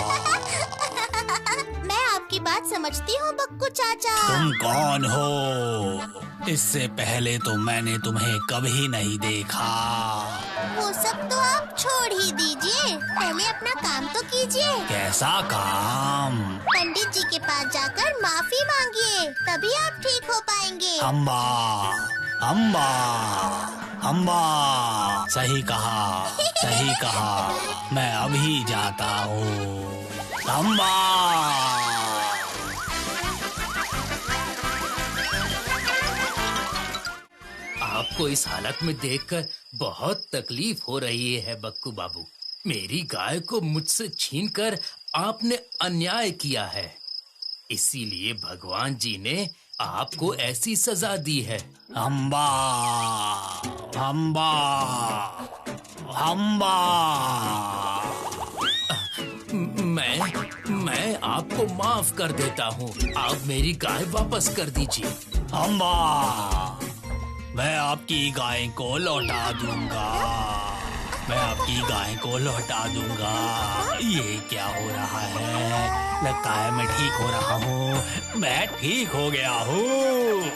Speaker 4: मैं आपकी बात समझती हूँ बक्कू चाचा।
Speaker 1: तुम कौन हो? इससे पहले तो मैंने तुम्हें कभी नहीं देखा।
Speaker 4: वो सब तो आप छोड़ ही दीजिए, पहले अपना काम तो कीजिए।
Speaker 1: कैसा काम?
Speaker 4: पंडित जी के पास जाकर माफी मांगिए, तभी आप ठीक हो पाएंगे।
Speaker 1: अम्बा, अम्बा, अम्बा, सही कहा, सही कहा। मैं अभी जाता हूँ। अम्बा।
Speaker 3: आपको इस हालत में देखकर बहुत तकलीफ हो रही है बक्कू बाबू। मेरी गाय को मुझसे छीनकर आपने अन्याय किया है, इसीलिए भगवान जी ने आपको ऐसी सजा दी है।
Speaker 1: अम्बा, अम्बा, अम्बा।
Speaker 3: मैं आपको माफ कर देता हूँ। आप मेरी गाय वापस कर दीजिए।
Speaker 1: अम्बा, मैं आपकी गाय को लौटा दूंगा। मैं आपकी गाय को लौटा दूंगा। ये क्या हो रहा है? लगता है मैं ठीक हो रहा हूँ। मैं ठीक हो गया हूँ।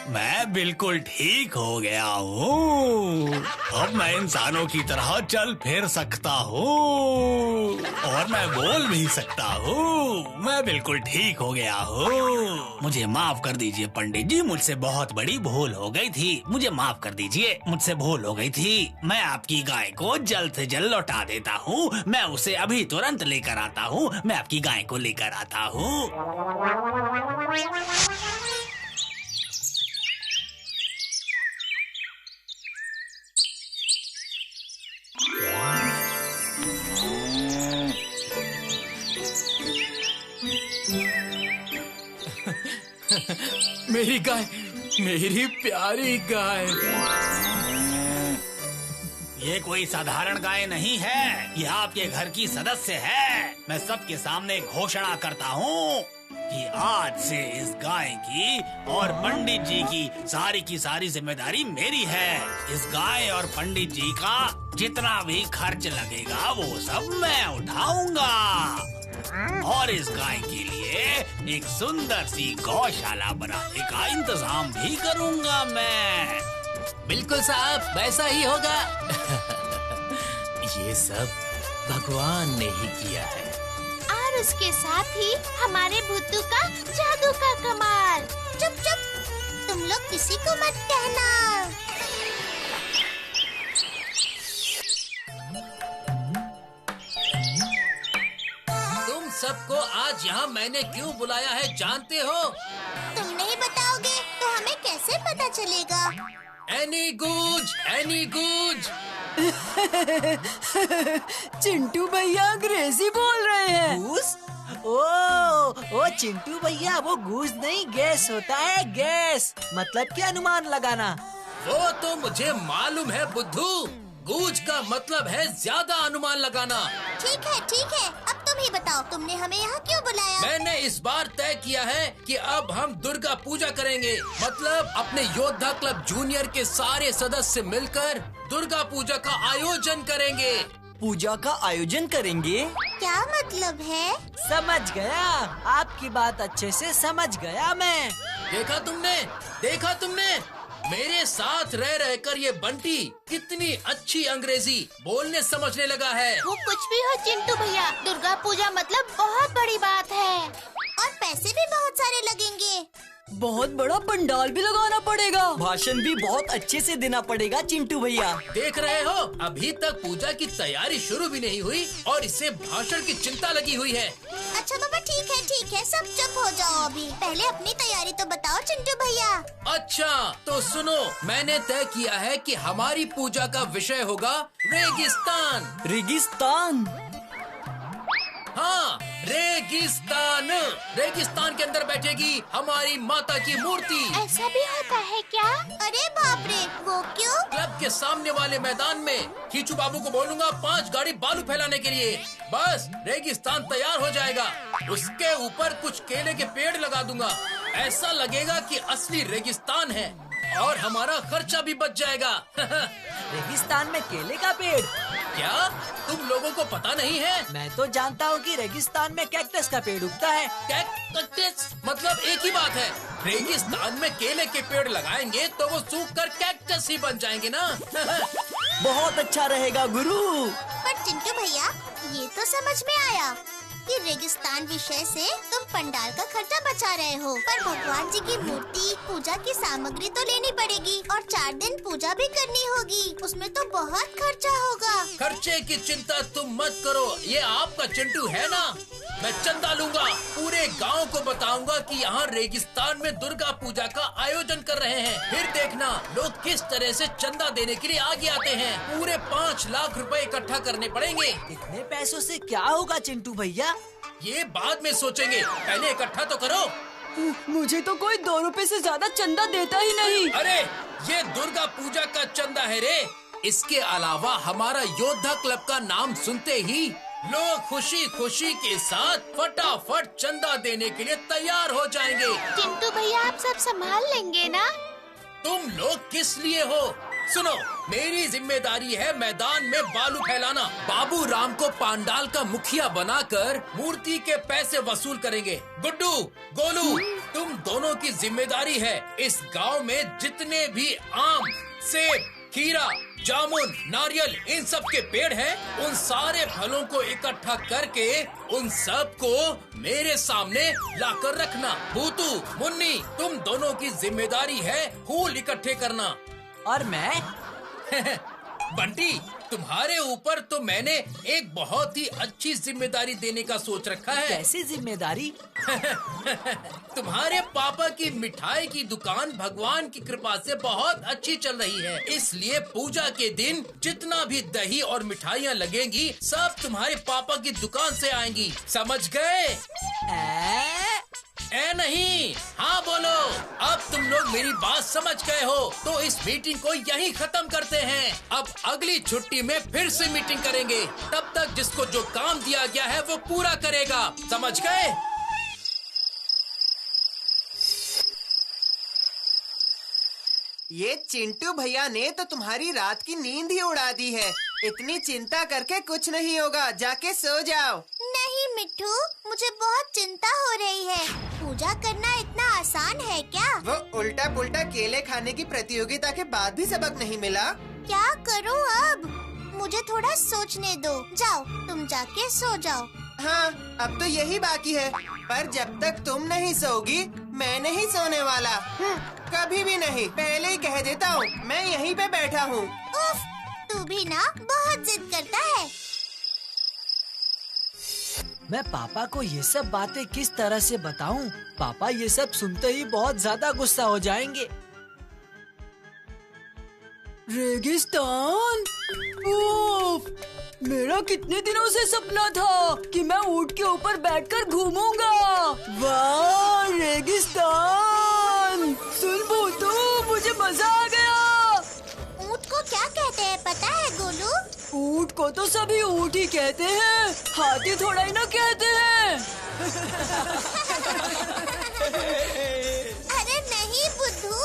Speaker 1: मैं बिल्कुल ठीक हो गया हूँ। अब मैं इंसानों की तरह चल फिर सकता हूँ और मैं बोल भी सकता हूँ। मैं बिल्कुल ठीक हो गया हूँ। मुझे माफ कर दीजिए पंडित जी, मुझसे बहुत बड़ी भूल हो गई थी। मुझे माफ कर दीजिए, मुझसे भूल हो गई थी। मैं आपकी गाय को जल्द से जल्द लौटा देता हूँ। मैं उसे अभी तुरंत लेकर आता हूँ। मैं आपकी गाय को लेकर आता हूँ।
Speaker 3: मेरी गाय, मेरी प्यारी गाय।
Speaker 1: ये कोई साधारण गाय नहीं है, ये आपके घर की सदस्य है। मैं सबके सामने घोषणा करता हूँ कि आज से इस गाय की और पंडित जी की सारी जिम्मेदारी मेरी है। इस गाय और पंडित जी का जितना भी खर्च लगेगा वो सब मैं उठाऊंगा। और इस गाय के लिए एक सुंदर सी गौशाला बनाने का इंतजाम भी करूंगा मैं।
Speaker 3: बिल्कुल साहब, वैसा ही होगा। ये सब भगवान ने ही किया है।
Speaker 4: और उसके साथ ही हमारे भुट्टू का जादू का कमाल। चुप चुप, तुम लोग किसी को मत कहना।
Speaker 3: तुम सबको आज यहाँ मैंने क्यों बुलाया है जानते हो?
Speaker 4: तुम नहीं बताओगे तो हमें कैसे पता चलेगा?
Speaker 3: एनी गुज, एनी गुज।
Speaker 6: चिंटू भैया अंग्रेजी बोल रहे हैं।
Speaker 2: गूस? ओ चिंटू भैया, वो गूस नहीं गैस होता है, गैस मतलब कि अनुमान लगाना।
Speaker 3: वो तो मुझे मालूम है बुद्धू। गूज का मतलब है ज्यादा अनुमान लगाना।
Speaker 4: ठीक है, अब तुम ही बताओ, तुमने हमें यहाँ क्यों बुलाया?
Speaker 3: मैंने इस बार तय किया है कि अब हम दुर्गा पूजा करेंगे। मतलब अपने योद्धा क्लब जूनियर के सारे सदस्य मिलकर दुर्गा पूजा का आयोजन करेंगे।
Speaker 5: पूजा का आयोजन करेंगे?
Speaker 4: क्या मतलब है?
Speaker 2: समझ गया, आपकी बात अच्छे से समझ गया मैं।
Speaker 3: देखा तुमने मेरे साथ रह रहकर ये बंटी कितनी अच्छी अंग्रेजी बोलने समझने लगा है।
Speaker 4: वो कुछ भी हो चिंटू भैया, दुर्गा पूजा मतलब बहुत बड़ी बात है और पैसे भी बहुत सारे लगेंगे।
Speaker 6: बहुत बड़ा पंडाल भी लगाना पड़ेगा।
Speaker 5: भाषण भी बहुत अच्छे से देना पड़ेगा चिंटू भैया।
Speaker 3: देख रहे हो, अभी तक पूजा की तैयारी शुरू भी नहीं हुई और इसे भाषण की चिंता लगी हुई है।
Speaker 4: अच्छा बाबा, ठीक है, सब चुप हो जाओ अभी। पहले अपनी तैयारी तो बताओ चिंटू भैया।
Speaker 3: अच्छा तो सुनो, मैंने तय किया है कि हमारी पूजा का विषय होगा रेगिस्तान।
Speaker 5: रेगिस्तान?
Speaker 3: हाँ, रेगिस्तान। रेगिस्तान के अंदर बैठेगी हमारी माता की मूर्ति।
Speaker 4: ऐसा भी होता है क्या? अरे बाप रे, वो क्यों?
Speaker 3: क्लब के सामने वाले मैदान में खींचू बाबू को बोलूंगा 5 गाड़ी बालू फैलाने के लिए। बस रेगिस्तान तैयार हो जाएगा। उसके ऊपर कुछ केले के पेड़ लगा दूंगा। ऐसा लगेगा कि असली रेगिस्तान है और हमारा खर्चा भी बच जाएगा।
Speaker 2: रेगिस्तान में केले का पेड़?
Speaker 3: क्या तुम लोगों को पता नहीं है?
Speaker 2: मैं तो जानता हूँ कि रेगिस्तान में कैक्टस का पेड़ उगता है।
Speaker 3: कैक्टस मतलब एक ही बात है। रेगिस्तान में केले के पेड़ लगाएंगे तो वो सूख कर कैक्टस ही बन जाएंगे ना।
Speaker 5: बहुत अच्छा रहेगा गुरु।
Speaker 4: पर चिंटू भैया, ये तो समझ में आया कि रेगिस्तान विषय से तुम पंडाल का खर्चा बचा रहे हो, पर भगवान जी की मूर्ति, पूजा की सामग्री तो लेनी पड़ेगी और 4 दिन पूजा भी करनी होगी। उसमें तो बहुत खर्चा होगा।
Speaker 3: खर्चे की चिंता तुम मत करो, ये आपका चिंटू है ना। मैं चंदा लूंगा, पूरे गांव को बताऊंगा कि यहाँ रेगिस्तान में दुर्गा पूजा का आयोजन कर रहे हैं। फिर देखना लोग किस तरह से चंदा देने के लिए आगे आते हैं। पूरे 5 लाख रुपए इकट्ठा करने पड़ेंगे।
Speaker 2: इतने पैसों से क्या होगा चिंटू भैया?
Speaker 3: ये बाद में सोचेंगे, पहले इकट्ठा तो करो।
Speaker 6: मुझे तो कोई 2 रुपए से ज्यादा चंदा देता ही नहीं।
Speaker 3: अरे ये दुर्गा पूजा का चंदा है रे। इसके अलावा हमारा योद्धा क्लब का नाम सुनते ही लोग खुशी खुशी के साथ फटाफट चंदा देने के लिए तैयार हो जाएंगे।
Speaker 4: चिंटू भैया, आप सब संभाल लेंगे ना?
Speaker 3: तुम लोग किस लिए हो? सुनो, मेरी जिम्मेदारी है मैदान में बालू फैलाना। बाबू राम को पंडाल का मुखिया बनाकर मूर्ति के पैसे वसूल करेंगे। गुड्डू, गोलू, तुम दोनों की जिम्मेदारी है इस गांव में जितने भी आम, सेब, खीरा, जामुन, नारियल, इन सब के पेड़ हैं, उन सारे फलों को इकट्ठा करके उन सब को मेरे सामने लाकर रखना। भूतू, मुन्नी, तुम दोनों की जिम्मेदारी है फूल इकट्ठे करना।
Speaker 2: और मैं?
Speaker 3: बंटी, तुम्हारे ऊपर तो मैंने एक बहुत ही अच्छी जिम्मेदारी देने का सोच रखा है।
Speaker 2: कैसी जिम्मेदारी?
Speaker 3: तुम्हारे पापा की मिठाई की दुकान भगवान की कृपा से बहुत अच्छी चल रही है, इसलिए पूजा के दिन जितना भी दही और मिठाइयाँ लगेंगी सब तुम्हारे पापा की दुकान से आएंगी। समझ गए? ए नहीं, हाँ बोलो। अब तुम लोग मेरी बात समझ गए हो तो इस मीटिंग को यहीं खत्म करते हैं। अब अगली छुट्टी में फिर से मीटिंग करेंगे। तब तक जिसको जो काम दिया गया है वो पूरा करेगा। समझ गए?
Speaker 7: ये चिंटू भैया ने तो तुम्हारी रात की नींद ही उड़ा दी है। इतनी चिंता करके कुछ नहीं होगा, जाके सो जाओ।
Speaker 4: नहीं, मिट्ठू, मुझे बहुत चिंता हो रही है। पूजा करना इतना आसान है क्या?
Speaker 7: वो उल्टा पुल्टा केले खाने की प्रतियोगिता के बाद भी सबक नहीं मिला?
Speaker 4: क्या करूं अब? मुझे थोड़ा सोचने दो। जाओ, तुम जाके सो जाओ।
Speaker 7: हाँ, अब तो यही बाकी है। पर जब तक तुम नहीं सोगी, मैं नहीं सोने वाला। कभी भी नहीं। पहले ही कह देता हूँ, मैं यहीं पे बैठा हूँ।
Speaker 4: उफ, तू भी ना बहुत जिद करता है।
Speaker 2: मैं पापा को ये सब बातें किस तरह से बताऊं? पापा ये सब सुनते ही बहुत ज्यादा गुस्सा हो जाएंगे।
Speaker 6: रेगिस्तान? उफ, मेरा कितने दिनों से सपना था कि मैं ऊंट के ऊपर बैठकर घूमूंगा। वाह, रेगिस्तान! सुन भूतू, मुझे मजा आ गया।
Speaker 4: ऊँट को क्या कहते हैं पता है गोलू?
Speaker 6: ऊंट को तो सभी ऊंट ही कहते हैं, हाथी थोड़ा ही ना कहते हैं।
Speaker 4: अरे नहीं बुद्धू,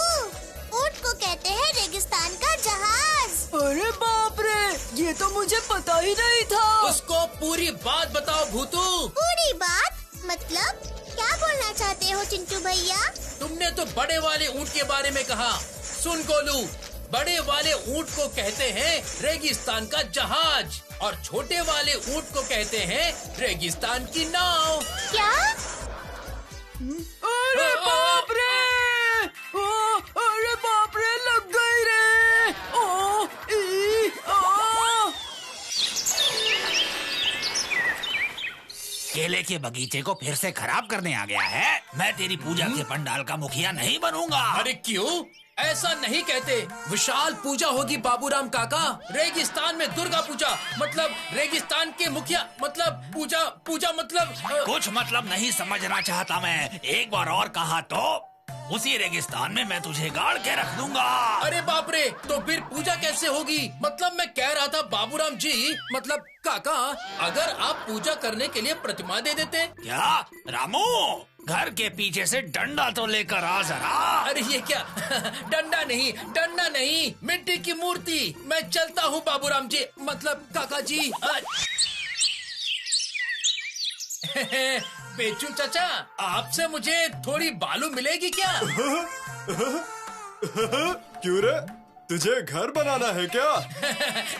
Speaker 4: ऊँट को कहते हैं रेगिस्तान का जहाज।
Speaker 6: अरे बाप रे, ये तो मुझे पता ही नहीं था।
Speaker 3: उसको पूरी बात बताओ भूतू।
Speaker 4: पूरी बात मतलब क्या बोलना चाहते हो चिंटू भैया?
Speaker 3: तुमने तो बड़े वाले ऊँट के बारे में कहा। सुन गोलू, बड़े वाले ऊँट को कहते हैं रेगिस्तान का जहाज और छोटे वाले ऊँट को कहते हैं रेगिस्तान की नाव।
Speaker 4: क्या?
Speaker 6: अरे बाप रे! अरे बाप रे, लग गई रे! ओ, ई, आ!
Speaker 1: केले के बगीचे को फिर से खराब करने आ गया है। मैं तेरी पूजा के पंडाल का मुखिया नहीं बनूंगा।
Speaker 3: अरे क्यों? ऐसा नहीं कहते। विशाल पूजा होगी बाबूराम काका। रेगिस्तान में दुर्गा पूजा, मतलब रेगिस्तान के मुखिया, मतलब पूजा मतलब
Speaker 1: कुछ मतलब नहीं समझना चाहता मैं। एक बार और कहा तो उसी रेगिस्तान में मैं तुझे गाड़ के रख दूंगा।
Speaker 3: अरे बाप रे, तो फिर पूजा कैसे होगी? मतलब मैं कह रहा था बाबूराम जी, मतलब काका, अगर आप पूजा करने के लिए प्रतिमा दे देते।
Speaker 1: क्या रामू, घर के पीछे से डंडा तो लेकर आ जरा।
Speaker 3: अरे ये क्या? डंडा नहीं, मिट्टी की मूर्ति। मैं चलता हूँ बाबूराम जी, मतलब काका जी। बेचू चाचा, आपसे मुझे थोड़ी बालू मिलेगी क्या?
Speaker 9: क्यों रे, तुझे घर बनाना है क्या?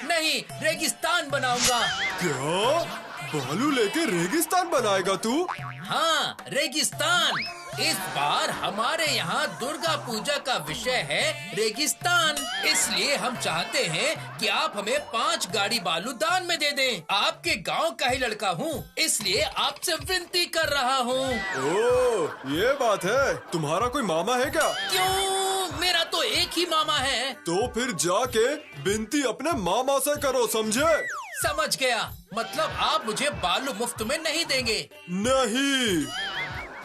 Speaker 3: नहीं, रेगिस्तान बनाऊंगा।
Speaker 9: क्या? बालू लेके रेगिस्तान बनाएगा तू?
Speaker 3: हाँ, रेगिस्तान। इस बार हमारे यहाँ दुर्गा पूजा का विषय है रेगिस्तान। इसलिए हम चाहते हैं कि आप हमें 5 गाड़ी बालू दान में दे दें। आपके गांव का ही लड़का हूँ, इसलिए आपसे विनती कर रहा हूँ।
Speaker 9: ओह, ये बात है। तुम्हारा कोई मामा है क्या?
Speaker 3: क्यों? मेरा तो एक ही मामा है।
Speaker 9: तो फिर जाके विनती अपने मामा से करो, समझे?
Speaker 3: समझ गया। मतलब आप मुझे बालू मुफ्त में नहीं देंगे?
Speaker 9: नहीं।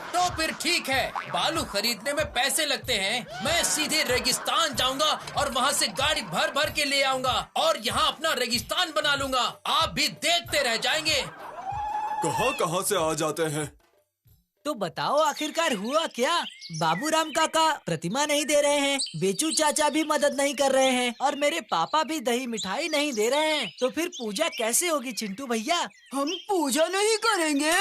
Speaker 3: तो फिर ठीक है, बालू खरीदने में पैसे लगते हैं। मैं सीधे रेगिस्तान जाऊंगा और वहाँ से गाड़ी भर भर के ले आऊंगा और यहाँ अपना रेगिस्तान बना लूंगा। आप भी देखते रह जाएंगे।
Speaker 9: कहाँ से आ जाते हैं?
Speaker 2: तो बताओ आखिरकार हुआ क्या? बाबूराम काका प्रतिमा नहीं दे रहे हैं, बेचू चाचा भी मदद नहीं कर रहे हैं और मेरे पापा भी दही मिठाई नहीं दे रहे हैं। तो फिर पूजा कैसे होगी चिंटू भैया?
Speaker 6: हम पूजा नहीं करेंगे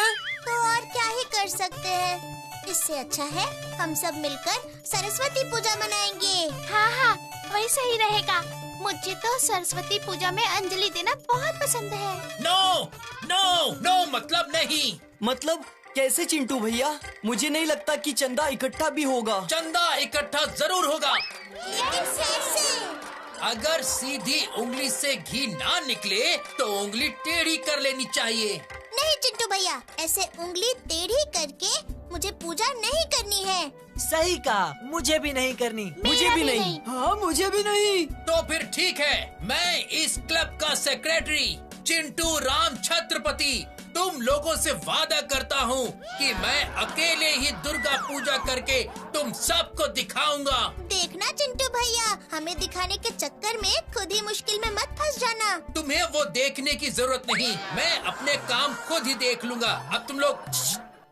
Speaker 4: तो और क्या ही कर सकते हैं। इससे अच्छा है हम सब मिलकर सरस्वती पूजा मनाएंगे।
Speaker 8: हाँ, वही सही रहेगा। मुझे तो सरस्वती पूजा में अंजलि देना बहुत पसंद है।
Speaker 3: नो, मतलब नहीं।
Speaker 5: मतलब कैसे चिंटू भैया? मुझे नहीं लगता कि चंदा इकट्ठा भी होगा।
Speaker 3: चंदा इकट्ठा जरूर होगा।
Speaker 4: कैसे?
Speaker 3: अगर सीधी उंगली से घी ना निकले तो उंगली टेढ़ी कर लेनी चाहिए।
Speaker 4: नहीं चिंटू भैया, ऐसे उंगली टेढ़ी करके मुझे पूजा नहीं करनी है।
Speaker 2: सही कहा, मुझे भी नहीं करनी।
Speaker 5: मुझे भी नहीं।
Speaker 6: हाँ, मुझे भी नहीं।
Speaker 3: तो फिर ठीक है, मैं इस क्लब का सेक्रेटरी चिंटू राम छत्रपति तुम लोगों से वादा करता हूँ कि मैं अकेले ही दुर्गा पूजा करके तुम सबको दिखाऊंगा।
Speaker 4: देखना चिंटू भैया, हमें दिखाने के चक्कर में खुद ही मुश्किल में मत फंस जाना।
Speaker 3: तुम्हें वो देखने की जरूरत नहीं, मैं अपने काम खुद ही देख लूंगा। अब तुम लोग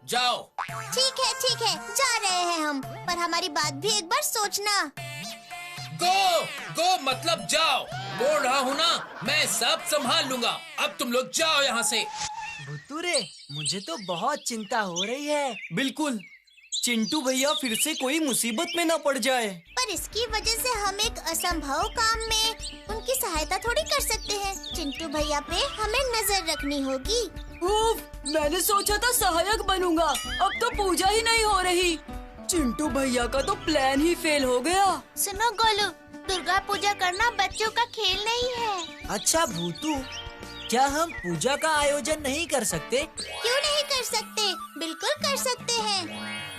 Speaker 3: जाओ।
Speaker 4: ठीक है, जा रहे हैं हम, पर हमारी बात भी एक बार सोचना।
Speaker 3: गो मतलब जाओ। बोल रहा हूँ ना, मैं सब संभाल लूंगा। अब तुम लोग जाओ यहाँ से।
Speaker 2: भुतुरे, मुझे तो बहुत चिंता हो रही है।
Speaker 5: बिल्कुल, चिंटू भैया फिर से कोई मुसीबत में न पड़ जाए।
Speaker 4: पर इसकी वजह से हम एक असंभव काम में उनकी सहायता थोड़ी कर सकते हैं। चिंटू भैया पे हमें नजर रखनी होगी।
Speaker 6: उफ, मैंने सोचा था सहायक बनूंगा, अब तो पूजा ही नहीं हो रही। चिंटू भैया का तो प्लान ही फेल हो गया।
Speaker 8: सुनो गोलू, दुर्गा पूजा करना बच्चों का खेल नहीं है।
Speaker 2: अच्छा भूतू, क्या हम पूजा का आयोजन नहीं कर सकते?
Speaker 4: क्यों नहीं कर सकते? बिल्कुल कर सकते हैं।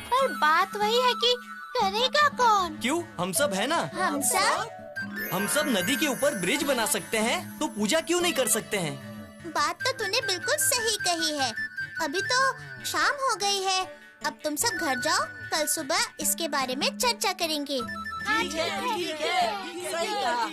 Speaker 8: पर बात वही है कि करेगा कौन?
Speaker 5: क्यों, हम सब है ना।
Speaker 4: हम सब?
Speaker 5: हम सब नदी के ऊपर ब्रिज बना सकते हैं, तो पूजा क्यों नहीं कर सकते हैं?
Speaker 4: बात तो तूने बिल्कुल सही कही है। अभी तो शाम हो गई है, अब तुम सब घर जाओ, कल सुबह इसके बारे में चर्चा करेंगे।
Speaker 2: ठीक है, सही कहा।